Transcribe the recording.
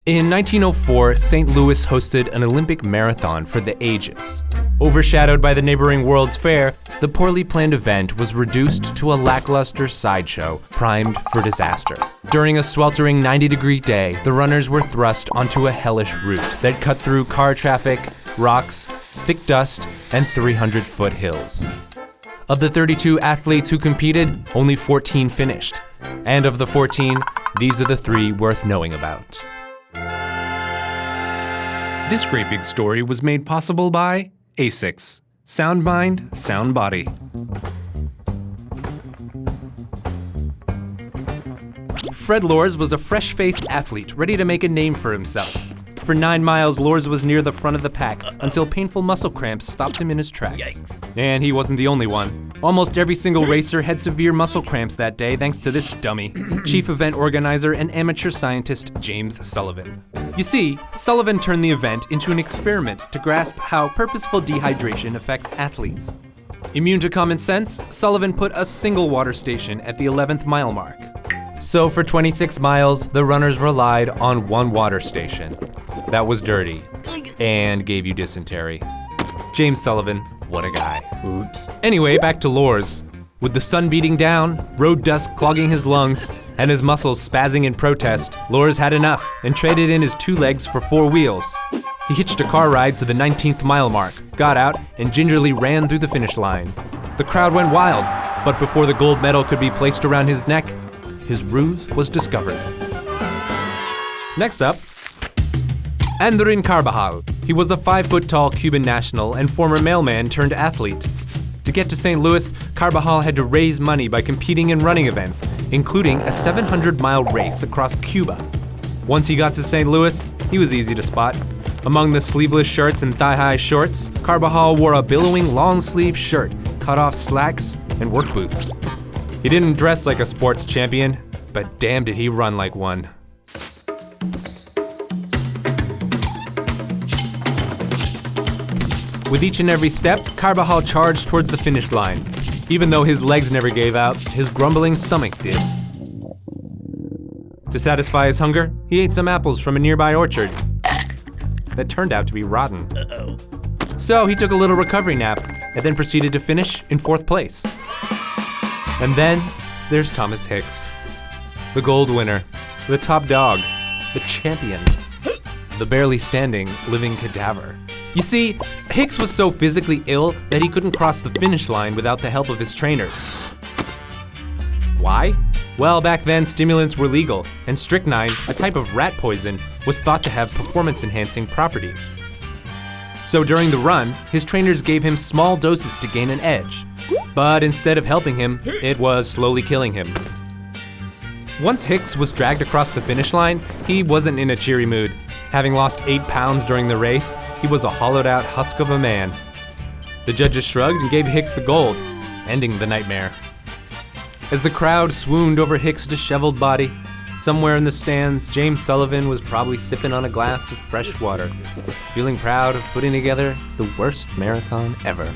In 1904, St. Louis hosted an Olympic marathon for the ages. Overshadowed by the neighboring World's Fair, the poorly planned event was reduced to a lackluster sideshow primed for disaster. During a sweltering 90-degree day, the runners were thrust onto a hellish route that cut through car traffic, rocks, thick dust, and 300-foot hills. Of the 32 athletes who competed, only 14 finished. And of the 14, these are the 3 worth knowing about. This great big story was made possible by ASICS. Sound mind, sound body. Fred Lors was a fresh-faced athlete ready to make a name for himself. For 9 miles, Lors was near the front of the pack until painful muscle cramps stopped him in his tracks. Yikes. And he wasn't the only one. Almost every single racer had severe muscle cramps that day thanks to this dummy, chief event organizer and amateur scientist James Sullivan. You see, Sullivan turned the event into an experiment to grasp how purposeful dehydration affects athletes. Immune to common sense, Sullivan put a single water station at the 11th mile mark. So for 26 miles, the runners relied on one water station that was dirty and gave you dysentery. James Sullivan, what a guy. Oops. Anyway, back to Lors. With the sun beating down, road dust clogging his lungs, and his muscles spazzing in protest, Lors had enough and traded in his 2 legs for 4 wheels. He hitched a car ride to the 19th mile mark, got out, and gingerly ran through the finish line. The crowd went wild, but before the gold medal could be placed around his neck, his ruse was discovered. Next up, Andrin Carbajal. He was a 5-foot-tall Cuban national and former mailman turned athlete. To get to St. Louis, Carbajal had to raise money by competing in running events, including a 700-mile race across Cuba. Once he got to St. Louis, he was easy to spot. Among the sleeveless shirts and thigh-high shorts, Carbajal wore a billowing long-sleeve shirt, cut-off slacks, and work boots. He didn't dress like a sports champion, but damn did he run like one. With each and every step, Carbajal charged towards the finish line. Even though his legs never gave out, his grumbling stomach did. To satisfy his hunger, he ate some apples from a nearby orchard that turned out to be rotten. So he took a little recovery nap and then proceeded to finish in 4th place. And then there's Thomas Hicks, the gold winner, the top dog, the champion, the barely standing living cadaver. You see, Hicks was so physically ill that he couldn't cross the finish line without the help of his trainers. Why? Well, back then stimulants were legal, and strychnine, a type of rat poison, was thought to have performance-enhancing properties. So during the run, his trainers gave him small doses to gain an edge. But instead of helping him, it was slowly killing him. Once Hicks was dragged across the finish line, he wasn't in a cheery mood. Having lost 8 pounds during the race, he was a hollowed-out husk of a man. The judges shrugged and gave Hicks the gold, ending the nightmare. As the crowd swooned over Hicks' disheveled body, somewhere in the stands, James Sullivan was probably sipping on a glass of fresh water, feeling proud of putting together the worst marathon ever.